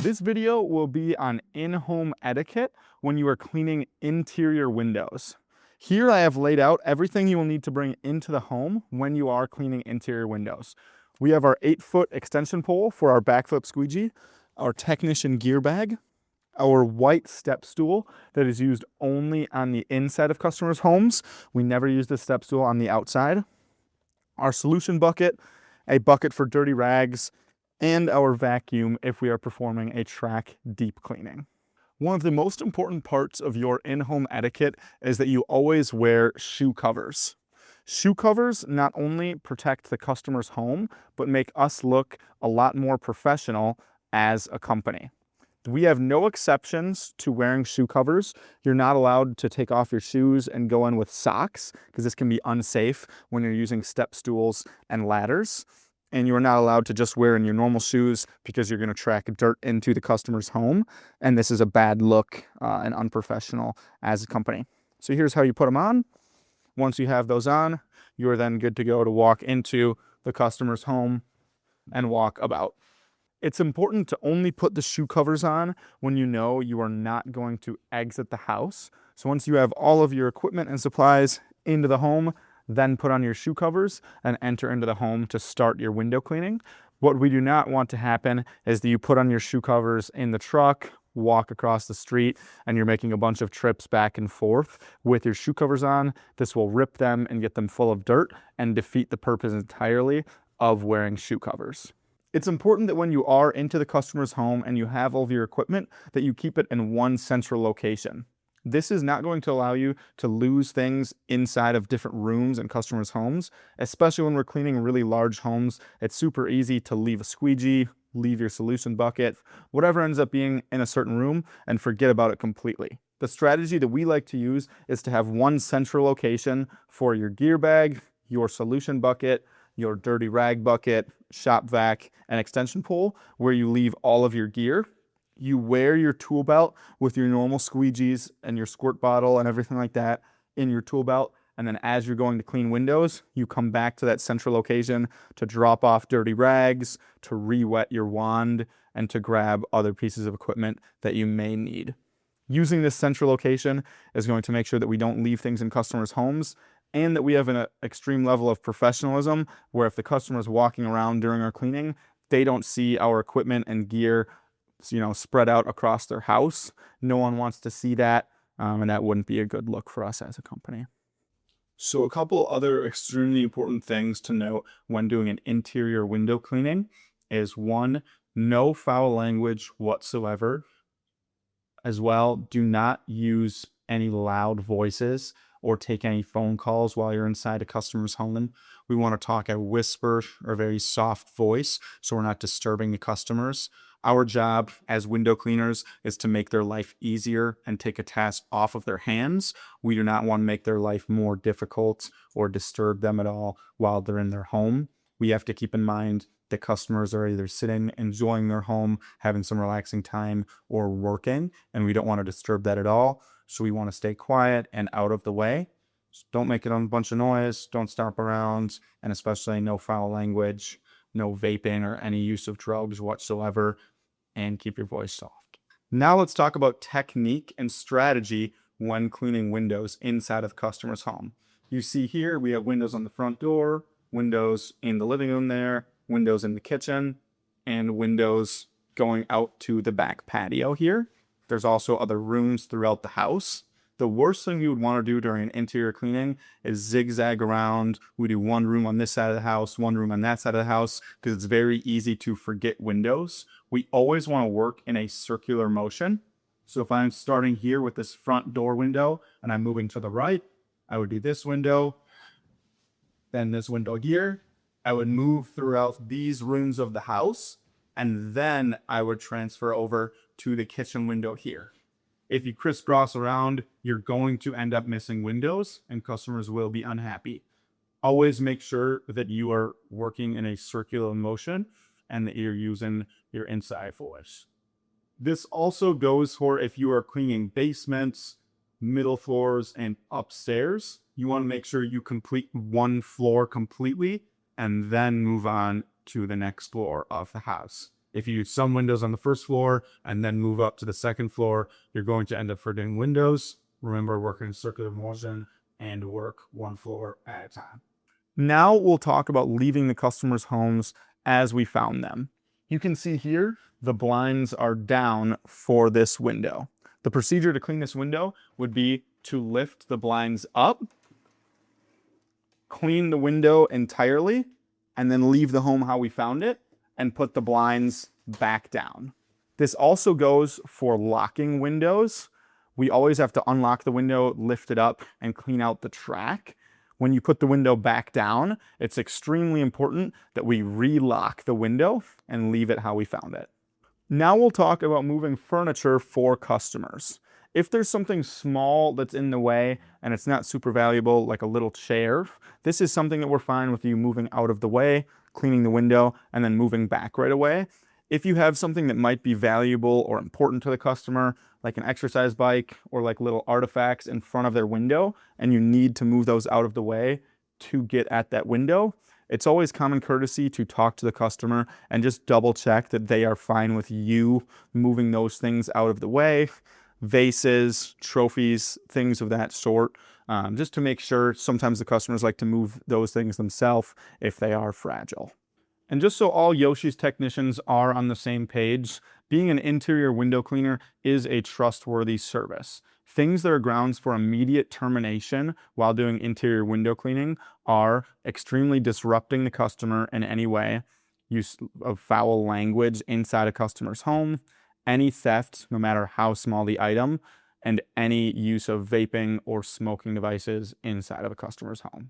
This video will be on in-home etiquette when you are cleaning interior windows. Here I have laid out everything you will need to bring into the home when you are cleaning interior windows. We have our 8-foot extension pole for our backflip squeegee, our technician gear bag, our white step stool that is used only on the inside of customers' homes. We never use this step stool on the outside. Our solution bucket, a bucket for dirty rags, and our vacuum if we are performing a track deep cleaning. One of the most important parts of your in-home etiquette is that you always wear shoe covers. Shoe covers not only protect the customer's home, but make us look a lot more professional as a company. We have no exceptions to wearing shoe covers. You're not allowed to take off your shoes and go in with socks because this can be unsafe when you're using step stools and ladders. And you're not allowed to just wear in your normal shoes because you're going to track dirt into the customer's home. And this is a bad look and unprofessional as a company. So here's how you put them on. Once you have those on, you are then good to go to walk into the customer's home and walk about. It's important to only put the shoe covers on when you know you are not going to exit the house. So once you have all of your equipment and supplies into the home, then put on your shoe covers and enter into the home to start your window cleaning. What we do not want to happen is that you put on your shoe covers in the truck, walk across the street, and you're making a bunch of trips back and forth with your shoe covers on. This will rip them and get them full of dirt and defeat the purpose entirely of wearing shoe covers. It's important that when you are into the customer's home and you have all of your equipment, that you keep it in one central location. This is not going to allow you to lose things inside of different rooms in customers' homes, especially when we're cleaning really large homes. It's super easy to leave a squeegee, leave your solution bucket, whatever ends up being in a certain room, and forget about it completely. The strategy that we like to use is to have one central location for your gear bag, your solution bucket, your dirty rag bucket, shop vac, and extension pole, where you leave all of your gear. You wear your tool belt with your normal squeegees and your squirt bottle and everything like that in your tool belt. And then as you're going to clean windows, you come back to that central location to drop off dirty rags, to re-wet your wand, and to grab other pieces of equipment that you may need. Using this central location is going to make sure that we don't leave things in customers' homes and that we have an extreme level of professionalism where if the customer is walking around during our cleaning, they don't see our equipment and gear spread out across their house. No one wants to see that, and that wouldn't be a good look for us as a company. So a couple other extremely important things to note when doing an interior window cleaning is one, no foul language whatsoever. As well, do not use any loud voices or take any phone calls while you're inside a customer's home. We want to talk a whisper or a very soft voice so we're not disturbing the customers. Our job as window cleaners is to make their life easier and take a task off of their hands. We do not want to make their life more difficult or disturb them at all while they're in their home. We have to keep in mind that customers are either sitting, enjoying their home, having some relaxing time, or working, and we don't want to disturb that at all. So we want to stay quiet and out of the way. So don't make it a bunch of noise, don't stomp around, and especially no foul language, no vaping or any use of drugs whatsoever, and keep your voice soft. Now let's talk about technique and strategy when cleaning windows inside of the customer's home. You see here we have windows on the front door, windows in the living room there, windows in the kitchen, and windows going out to the back patio here. There's also other rooms throughout the house. The worst thing you would want to do during an interior cleaning is zigzag around. We do one room on this side of the house, one room on that side of the house, because it's very easy to forget windows. We always want to work in a circular motion. So if I'm starting here with this front door window and I'm moving to the right, I would do this window, then this window here. I would move throughout these rooms of the house, and then I would transfer over to the kitchen window here. If you crisscross around, you're going to end up missing windows and customers will be unhappy. Always make sure that you are working in a circular motion and that you're using your inside voice. This also goes for if you are cleaning basements, middle floors, and upstairs. You want to make sure you complete one floor completely and then move on to the next floor of the house. If you use some windows on the first floor and then move up to the second floor, you're going to end up forgetting windows. Remember, work in circular motion and work one floor at a time. Now we'll talk about leaving the customers' homes as we found them. You can see here, the blinds are down for this window. The procedure to clean this window would be to lift the blinds up, clean the window entirely, and then leave the home how we found it and put the blinds back down. This also goes for locking windows. We always have to unlock the window, lift it up, and clean out the track. When you put the window back down, it's extremely important that we relock the window and leave it how we found it. Now we'll talk about moving furniture for customers. If there's something small that's in the way and it's not super valuable, like a little chair, this is something that we're fine with you moving out of the way, cleaning the window, and then moving back right away. If you have something that might be valuable or important to the customer, like an exercise bike or like little artifacts in front of their window, and you need to move those out of the way to get at that window, it's always common courtesy to talk to the customer and just double check that they are fine with you moving those things out of the way. Vases, trophies, things of that sort, just to make sure. Sometimes the customers like to move those things themselves if they are fragile. And just so all Yoshi's technicians are on the same page, being an interior window cleaner is a trustworthy service. Things that are grounds for immediate termination while doing interior window cleaning are extremely disrupting the customer in any way, use of foul language inside a customer's home, any theft, no matter how small the item, and any use of vaping or smoking devices inside of a customer's home.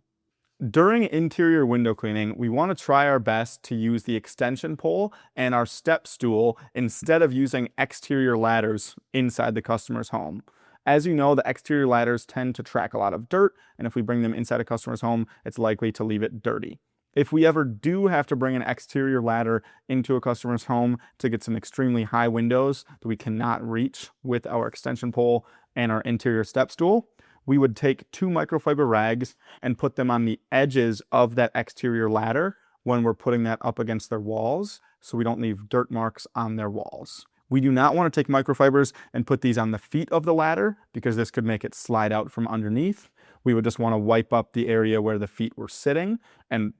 During interior window cleaning, we want to try our best to use the extension pole and our step stool instead of using exterior ladders inside the customer's home. As you know, the exterior ladders tend to track a lot of dirt, and if we bring them inside a customer's home, it's likely to leave it dirty. If we ever do have to bring an exterior ladder into a customer's home to get some extremely high windows that we cannot reach with our extension pole and our interior step stool, we would take 2 microfiber rags and put them on the edges of that exterior ladder when we're putting that up against their walls, so we don't leave dirt marks on their walls. We do not want to take microfibers and put these on the feet of the ladder because this could make it slide out from underneath. We would just want to wipe up the area where the feet were sitting and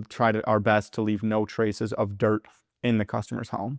try our best to leave no traces of dirt in the customer's home.